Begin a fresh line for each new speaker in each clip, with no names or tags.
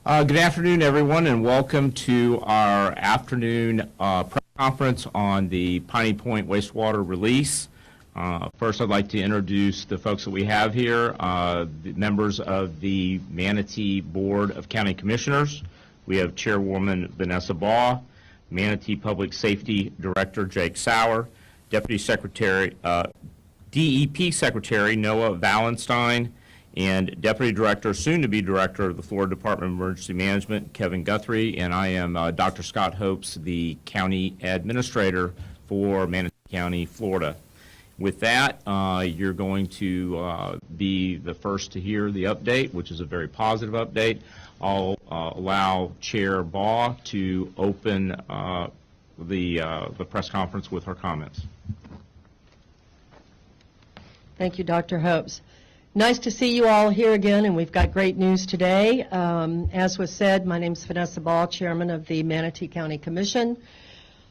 Good afternoon, everyone, and welcome to our afternoon press conference on the Piney Point wastewater release. First, I'd like to introduce the folks that we have here, the members of the Manatee Board of County Commissioners. We have Chairwoman Vanessa Baugh, Manatee Public Safety Director Jake Sauer, Deputy Secretary, DEP Secretary Noah Valenstein, and Deputy Director, soon-to-be Director of the Florida Department of Emergency Management, Kevin Guthrie, and I am Dr. Scott Hopes, the County Administrator for Manatee County, Florida. With that, you're going to be the first to hear the update, which is a very positive update. I'll allow Chair Baugh to open the press conference with her comments.
Thank you, Dr. Hopes. Nice to see you all here again, and we've got great news today. As was said, my name is Vanessa Baugh, Chairman of the Manatee County Commission.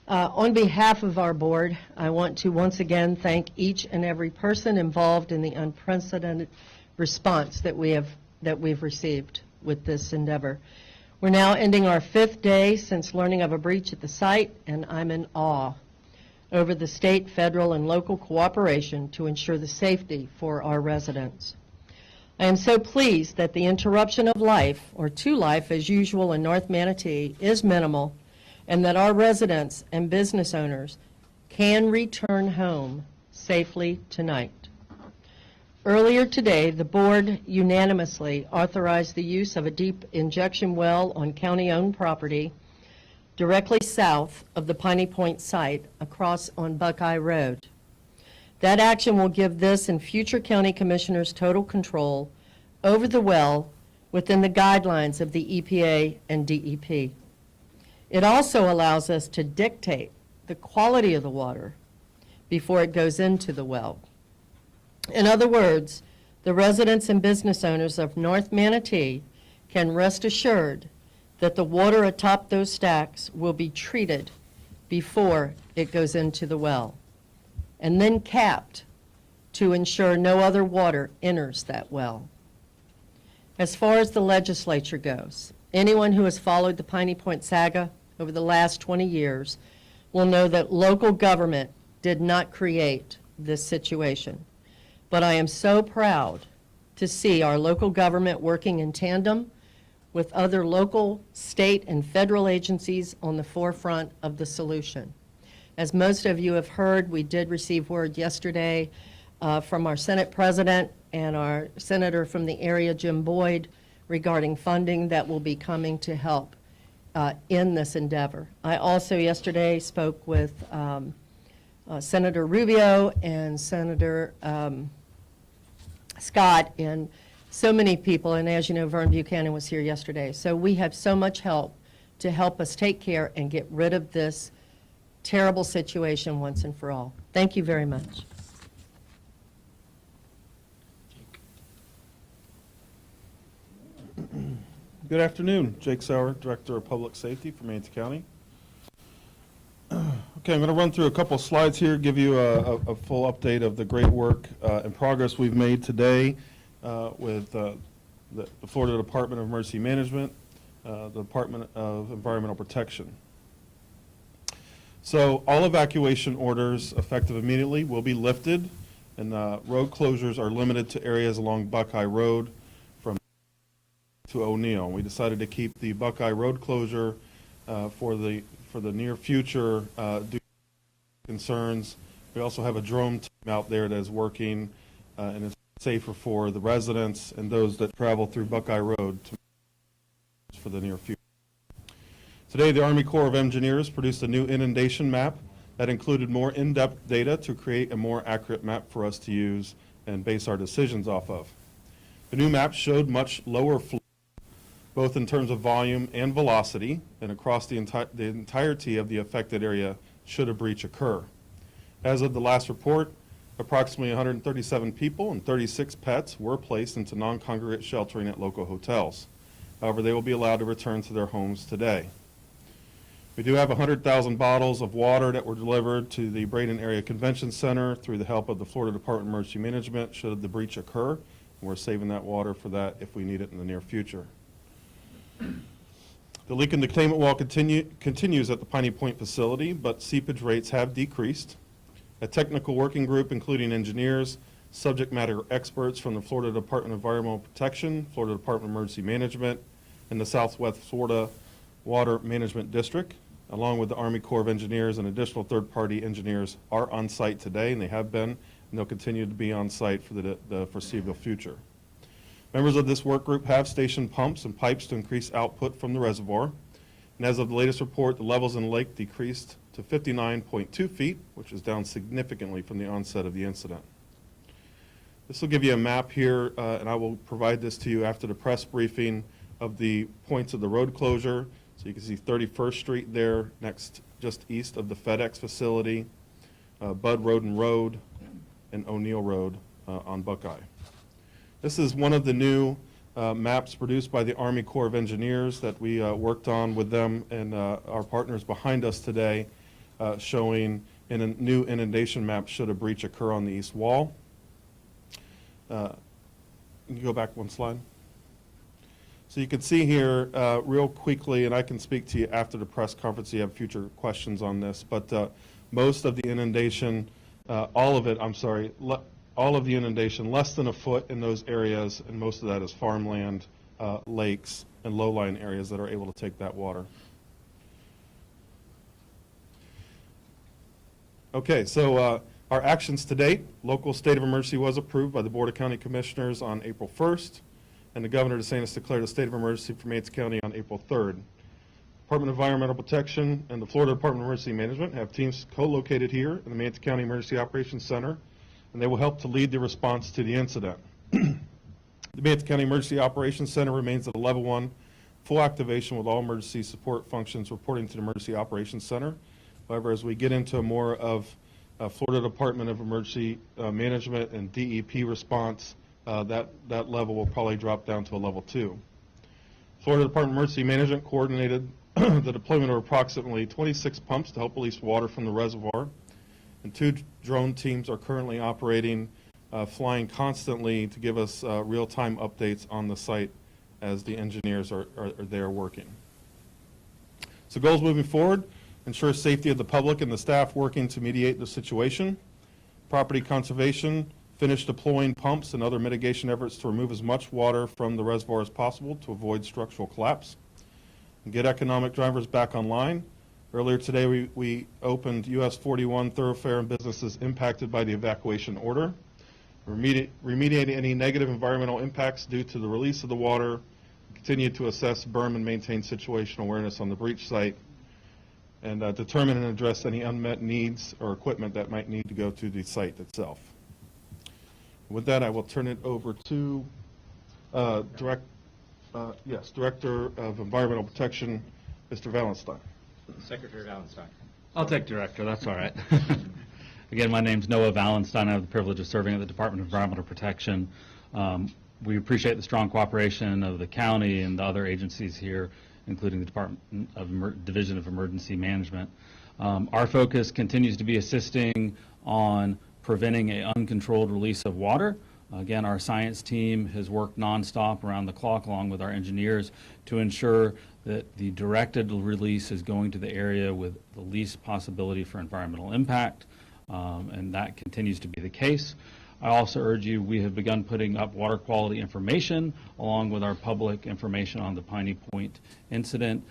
On behalf of our board, I want to once again thank each and every person involved in the unprecedented response that we've received with this endeavor. We're now ending our 5th day since learning of a breach at the site, and I'm in awe over the state, federal, and local cooperation to ensure the safety for our residents. I am so pleased that the interruption of life, or to life as usual in North Manatee, is minimal, and that our residents and business owners can return home safely tonight. Earlier today, the board unanimously authorized the use of a deep injection well on county-owned property directly south of the Piney Point site across on Buckeye Road. That action will give this and future county commissioners total control over the well within the guidelines of the EPA and DEP. It also allows us to dictate the quality of the water before it goes into the well. In other words, the residents and business owners of North Manatee can rest assured that the water atop those stacks will be treated before it goes into the well, and then capped to ensure no other water enters that well. As far as the legislature goes, anyone who has followed the Piney Point saga over the last 20 years will know that local government did not create this situation. But I am so proud to see our local government working in tandem with other local, state, and federal agencies on the forefront of the solution. As most of you have heard, we did receive word yesterday from our Senate President and our Senator from the area, Jim Boyd, regarding funding that will be coming to help in this endeavor. I also yesterday spoke with Senator Rubio and Senator Scott, and so many people, and as you know, Vern Buchanan was here yesterday. So we have so much help to help us take care and get rid of this terrible situation once and for all. Thank you very much.
Good afternoon. Jake Sauer, Director of Public Safety for Manatee County. Okay, I'm going to run through a couple slides here, give you a full update of the great work and progress we've made today with the Florida Department of Emergency Management, the Department of Environmental Protection. So all evacuation orders effective immediately will be lifted, and road closures are limited to areas along Buckeye Road from to O'Neill. We decided to keep the Buckeye Road closure for the near future due to concerns. We also have a drone team out there that is working and is safer for the residents and those that travel through Buckeye Road for the near future. Today, the Army Corps of Engineers produced a new inundation map that included more in-depth data to create a more accurate map for us to use and base our decisions off of. The new map showed much lower flow, both in terms of volume and velocity, and across the entirety of the affected area should a breach occur. As of the last report, approximately 137 people and 36 pets were placed into non-congregate sheltering at local hotels. However, they will be allowed to return to their homes today. We do have 100,000 bottles of water that were delivered to the Braden Area Convention Center through the help of the Florida Department of Emergency Management should the breach occur. We're saving that water for that if we need it in the near future. The leak in the containment wall continues at the Piney Point facility, but seepage rates have decreased. A technical working group, including engineers, subject matter experts from the Florida Department of Environmental Protection, Florida Department of Emergency Management, and the Southwest Florida Water Management District, along with the Army Corps of Engineers and additional third-party engineers, are on site today, and they have been, and they'll continue to be on site for the foreseeable future. Members of this work group have stationed pumps and pipes to increase output from the reservoir. And as of the latest report, the levels in the lake decreased to 59.2 feet, which is down significantly from the onset of the incident. This will give you a map here, and I will provide this to you after the press briefing of the points of the road closure. So you can see 31st Street there, next, just east of the FedEx facility, Bud Roden Road, and O'Neill Road on Buckeye. This is one of the new maps produced by the Army Corps of Engineers that we worked on with them and our partners behind us today, showing in a new inundation map should a breach occur on the east wall. Can you go back one slide? So you can see here real quickly, and I can speak to you after the press conference if you have future questions on this, but most of the inundation, all of the inundation, less than a foot in those areas, and most of that is farmland, lakes, and low-lying areas that are able to take that water. Okay, so our actions to date: local state of emergency was approved by the Board of County Commissioners on April 1st, and the Governor DeSantis declared a state of emergency for Manatee County on April 3rd. Department of Environmental Protection and the Florida Department of Emergency Management have teams co-located here in the Manatee County Emergency Operations Center, and they will help to lead the response to the incident. The Manatee County Emergency Operations Center remains at a level 1 full activation with all emergency support functions reporting to the Emergency Operations Center. However, as we get into more of Florida Department of Emergency Management and DEP response, that level will probably drop down to a level 2. Florida Department of Emergency Management coordinated the deployment of approximately 26 pumps to help release water from the reservoir, and 2 drone teams are currently operating, flying constantly to give us real-time updates on the site as the engineers are there working. So goals moving forward: ensure safety of the public and the staff working to mediate the situation. Property conservation: finish deploying pumps and other mitigation efforts to remove as much water from the reservoir as possible to avoid structural collapse. And get economic drivers back online. Earlier today, we opened US 41 thoroughfare and businesses impacted by the evacuation order. Remediate any negative environmental impacts due to the release of the water. Continue to assess, berm, and maintain situational awareness on the breach site, and determine and address any unmet needs or equipment that might need to go to the site itself. With that, I will turn it over to Director of Environmental Protection, Mr. Valenstein.
Secretary Valenstein.
I'll take director, that's all right. Again, my name's Noah Valenstein. I have the privilege of serving at the Department of Environmental Protection. We appreciate the strong cooperation of the county and the other agencies here, including the Department of Division of Emergency Management. Our focus continues to be assisting on preventing an uncontrolled release of water. Again, our science team has worked nonstop around the clock along with our engineers to ensure that the directed release is going to the area with the least possibility for environmental impact, and that continues to be the case. I also urge you, we have begun putting up water quality information along with our public information on the Piney Point incident.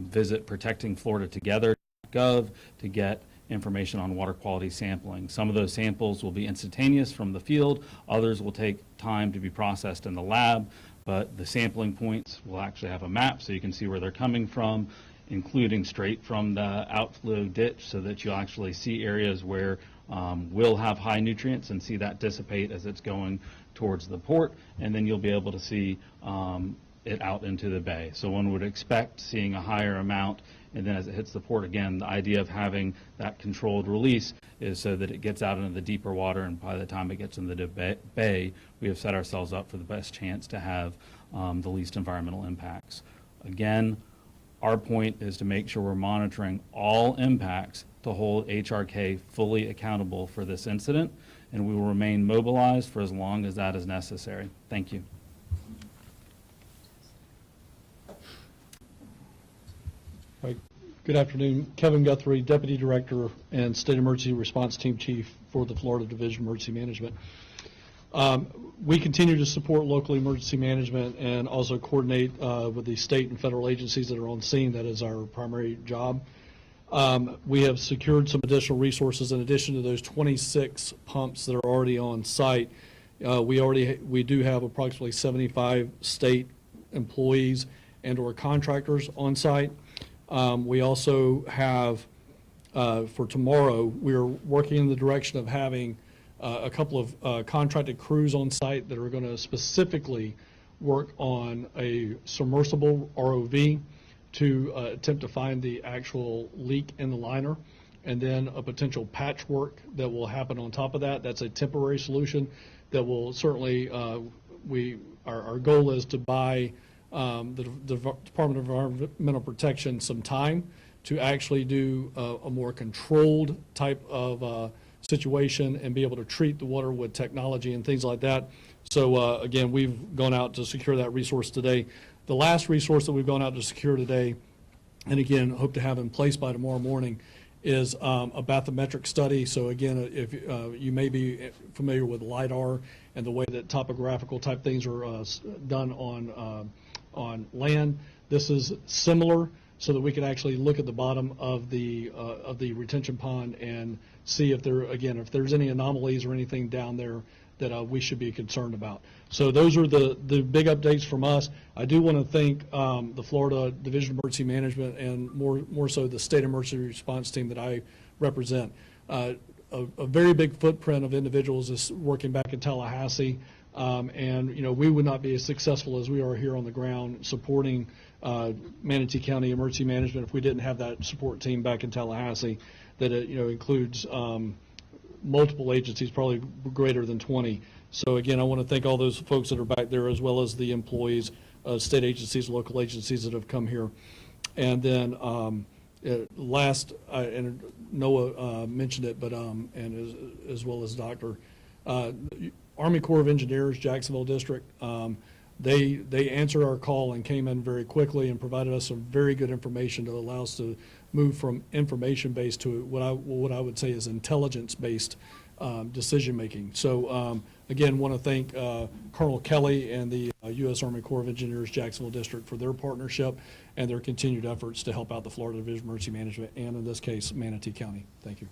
Visit protectingfloridatogether.gov to get information on water quality sampling. Some of those samples will be instantaneous from the field, others will take time to be processed in the lab, but the sampling points will actually have a map so you can see where they're coming from, including straight from the outflow ditch, so that you'll actually see areas where will have high nutrients and see that dissipate as it's going towards the port, and then you'll be able to see it out into the bay. So one would expect seeing a higher amount, and then as it hits the port again, the idea of having that controlled release is so that it gets out into the deeper water, and by the time it gets into the bay, we have set ourselves up for the best chance to have the least environmental impacts. Again, our point is to make sure we're monitoring all impacts to hold HRK fully accountable for this incident, and we will remain mobilized for as long as that is necessary. Thank you.
Good afternoon. Kevin Guthrie, Deputy Director and State Emergency Response Team Chief for the Florida Division of Emergency Management. We continue to support local emergency management and also coordinate with the state and federal agencies that are on scene. That is our primary job. We have secured some additional resources in addition to those 26 pumps that are already on site. We do have approximately 75 state employees and or contractors on site. We also have, for tomorrow, we are working in the direction of having a couple of contracted crews on site that are going to specifically work on a submersible ROV to attempt to find the actual leak in the liner, and then a potential patchwork that will happen on top of that. That's a temporary solution that will certainly, our goal is to buy the Department of Environmental Protection some time to actually do a more controlled type of situation and be able to treat the water with technology and things like that. So again, we've gone out to secure that resource today. The last resource that we've gone out to secure today, and again, hope to have in place by tomorrow morning, is a bathymetric study. So again, if you may be familiar with LIDAR and the way that topographical type things are done on land, this is similar, so that we can actually look at the bottom of the retention pond and see if if there's any anomalies or anything down there that we should be concerned about. So those are the big updates from us. I do want to thank the Florida Division of Emergency Management and more so the State Emergency Response Team that I represent. A very big footprint of individuals is working back in Tallahassee, and we would not be as successful as we are here on the ground supporting Manatee County Emergency Management if we didn't have that support team back in Tallahassee that includes multiple agencies, probably greater than 20. So again, I want to thank all those folks that are back there, as well as the employees, state agencies, local agencies that have come here. And then last, and Noah mentioned it, but and as well as Dr. Army Corps of Engineers, Jacksonville District, they answered our call and came in very quickly and provided us some very good information to allow us to move from information-based to what I would say is intelligence-based decision-making. So again, want to thank Colonel Kelly and the U.S. Army Corps of Engineers Jacksonville District for their partnership and their continued efforts to help out the Florida Division of Emergency Management and, in this case, Manatee County. Thank you.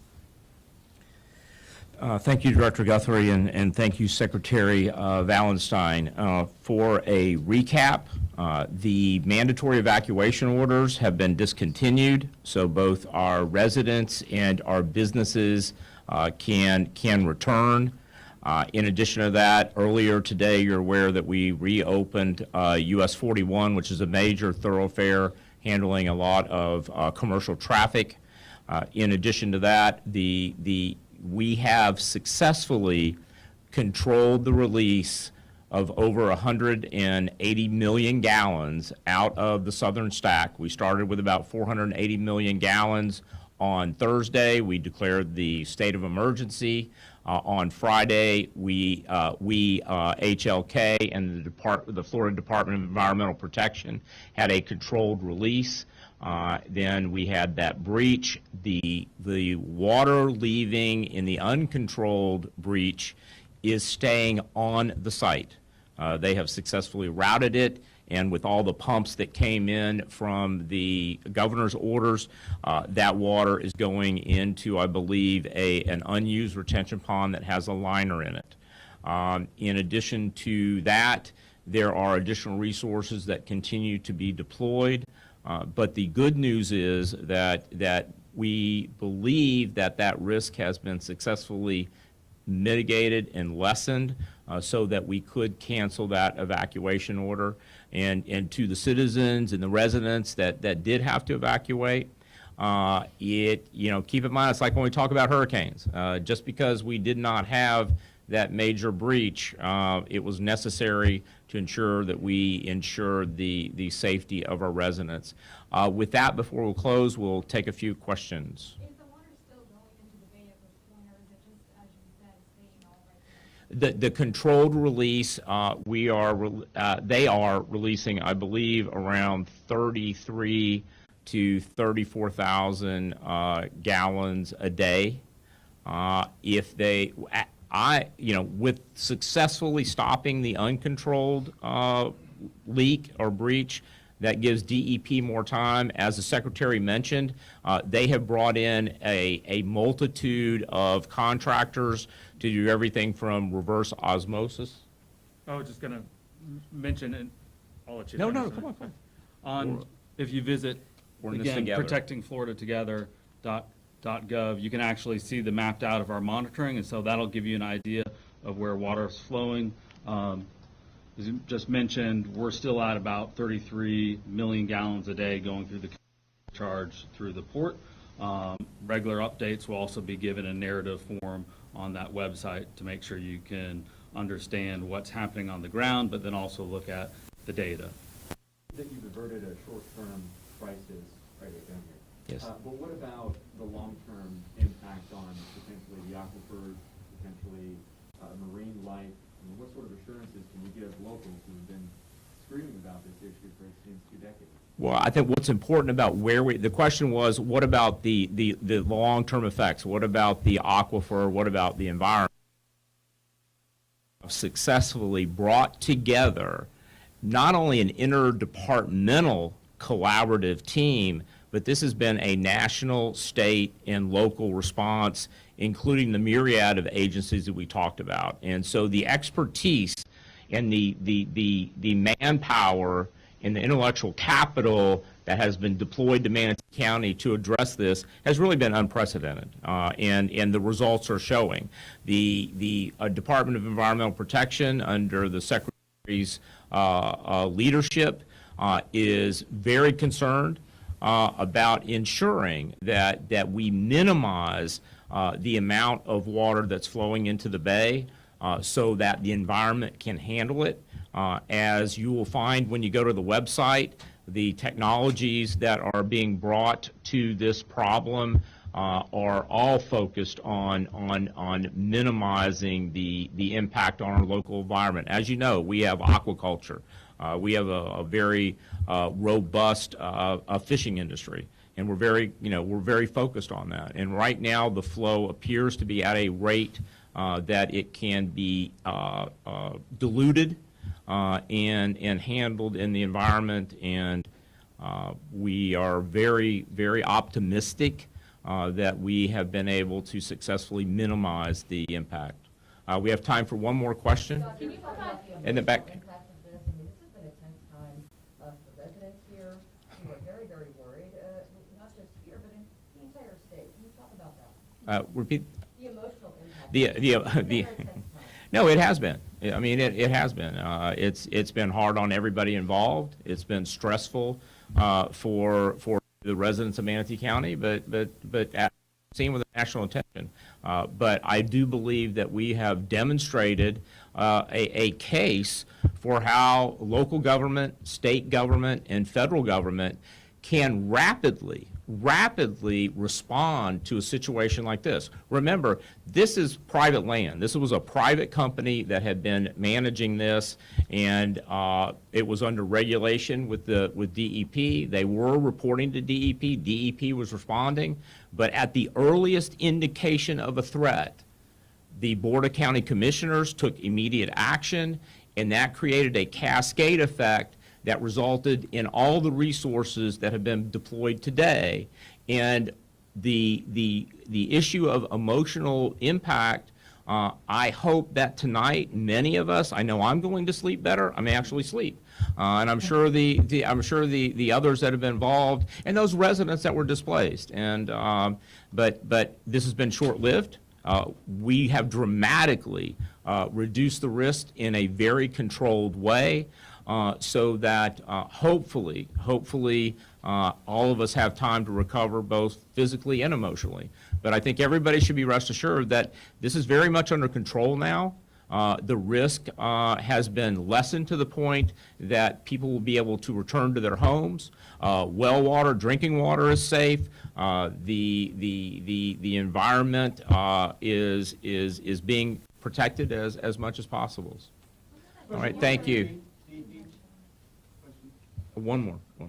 Thank you, Director Guthrie, and thank you, Secretary Valenstein. For a recap, the mandatory evacuation orders have been discontinued, so both our residents and our businesses can return. In addition to that, earlier today, you're aware that we reopened US 41, which is a major thoroughfare handling a lot of commercial traffic. In addition to that, we have successfully controlled the release of over 180 million gallons out of the southern stack. We started with about 480 million gallons on Thursday. We declared the state of emergency. On Friday, we HLK and the Florida Department of Environmental Protection had a controlled release. Then we had that breach. The water leaving in the uncontrolled breach is staying on the site. They have successfully routed it, and with all the pumps that came in from the governor's orders, that water is going into, I believe, an unused retention pond that has a liner in it. In addition to that, there are additional resources that continue to be deployed. But the good news is that we believe that risk has been successfly mitigated and lessened so that we could cancel that evacuation order. And to the citizens and the residents that did have to evacuate, keep in mind, it's like when we talk about hurricanes. Just because we did not have that major breach, it was necessary to ensure that we ensured the safety of our residents. With that, before we close, we'll take a few questions.
Is the water still going into the Bay at this point, or is it just, as you said, staying all right there?
The controlled release, they are releasing, I believe, around 33 to 34,000 gallons a day. If they, with successfully stopping the uncontrolled leak or breach, that gives DEP more time. As the Secretary mentioned, they have brought in a multitude of contractors to do everything from reverse osmosis.
I was just going to mention, and I'll let you
No,
finish.
no, come on.
On, if you visit,
We're in this
again,
together.
protectingfloridatogether.gov, you can actually see the mapped out of our monitoring, and so that'll give you an idea of where water is flowing. As you just mentioned, we're still at about 33 million gallons a day going through the charge through the port. Regular updates will also be given in narrative form on that website to make sure you can understand what's happening on the ground, but then also look at the data.
That you've averted a short-term crisis right down here.
Yes.
But what about the long-term impact on potentially the aquifers, potentially marine life? I mean, what sort of assurances can you give locals who have been screaming about this issue for since 2 decades?
Well, I think what's important about the question was, what about the long-term effects? What about the aquifer? What about the environment? Successfully brought together not only an interdepartmental collaborative team, but this has been a national, state, and local response, including the myriad of agencies that we talked about. And so the expertise and the manpower and the intellectual capital that has been deployed to Manatee County to address this has really been unprecedented, and the results are showing. The Department of Environmental Protection, under the Secretary's leadership, is very concerned about ensuring that we minimize the amount of water that's flowing into the bay so that the environment can handle it. As you will find when you go to the website, the technologies that are being brought to this problem are all focused on minimizing the impact on our local environment. As you know, we have aquaculture. We have a very robust fishing industry, and we're very focused on that. And right now, the flow appears to be at a rate that it can be diluted and handled in the environment, and we are very, very optimistic that we have been able to successfully minimize the impact. We have time for one more question.
Can you talk about the
In the back.
emotional impact of this? I mean, this has been a tense time for residents here who are very, very worried, not just here, but in the entire state. Can you talk about that?
Repeat.
The emotional impact.
The
It's been a very tense time.
No, it has been. I mean, it has been. It's been hard on everybody involved. It's been stressful for the residents of Manatee County, but seen with national attention. But I do believe that we have demonstrated a case for how local government, state government, and federal government can rapidly respond to a situation like this. Remember, this is private land. This was a private company that had been managing this, and it was under regulation with DEP. They were reporting to DEP. DEP was responding, but at the earliest indication of a threat, the Board of County Commissioners took immediate action, and that created a cascade effect that resulted in all the resources that have been deployed today. And the issue of emotional impact, I hope that tonight, many of us, I know I'm going to sleep better. I may actually sleep. And I'm sure the others that have been involved, and those residents that were displaced. And but this has been short-lived. We have dramatically reduced the risk in a very controlled way. So that hopefully, all of us have time to recover both physically and emotionally. But I think everybody should be rest assured that this is very much under control now. The risk has been lessened to the point that people will be able to return to their homes. Well water, drinking water is safe. The environment is being protected as much as possible. All right, thank you. One more.
My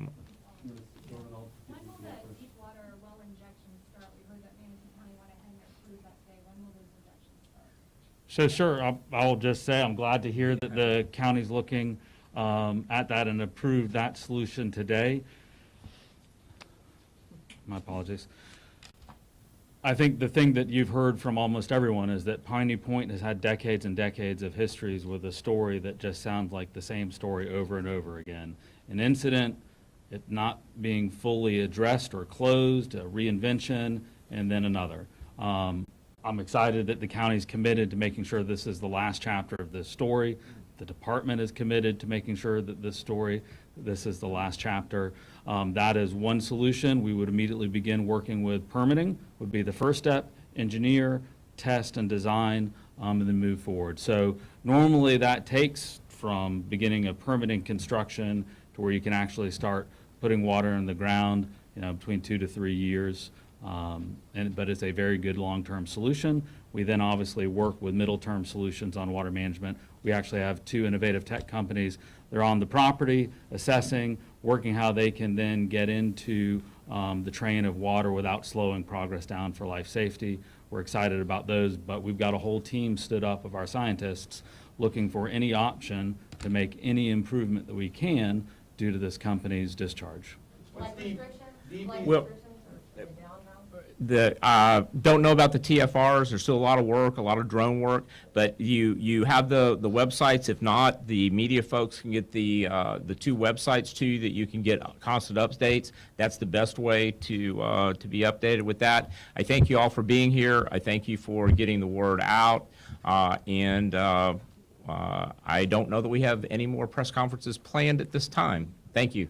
So sure, I'll just say I'm glad to hear that the county's looking at that and approved that solution today. My apologies. I think the thing that you've heard from almost everyone is that Piney Point has had decades and decades of histories with a story that just sounds like the same story over and over again. An incident, it not being fully addressed or closed, a reinvention, and then another. I'm excited that the county's committed to making sure this is the last chapter of this story. The department is committed to making sure that this is the last chapter. That is one solution. We would immediately begin working with permitting, would be the first step, engineer, test and design, and then move forward. So normally that takes from beginning of permitting construction to where you can actually start putting water in the ground, between 2 to 3 years. But it's a very good long-term solution. We then obviously work with middle-term solutions on water management. We actually have 2 innovative tech companies. They're on the property, assessing, working how they can then get into the train of water without slowing progress down for life safety. We're excited about those, but we've got a whole team stood up of our scientists looking for any option to make any improvement that we can due to this company's discharge.
Like restrictions? Like
Well-
restrictions or down now?
Don't know about the TFRs. There's still a lot of work, a lot of drone work, but you have the websites. If not, the media folks can get the 2 websites to you that you can get constant updates. That's the best way to be updated with that. I thank you all for being here. I thank you for getting the word out, and I don't know that we have any more press conferences planned at this time. Thank you.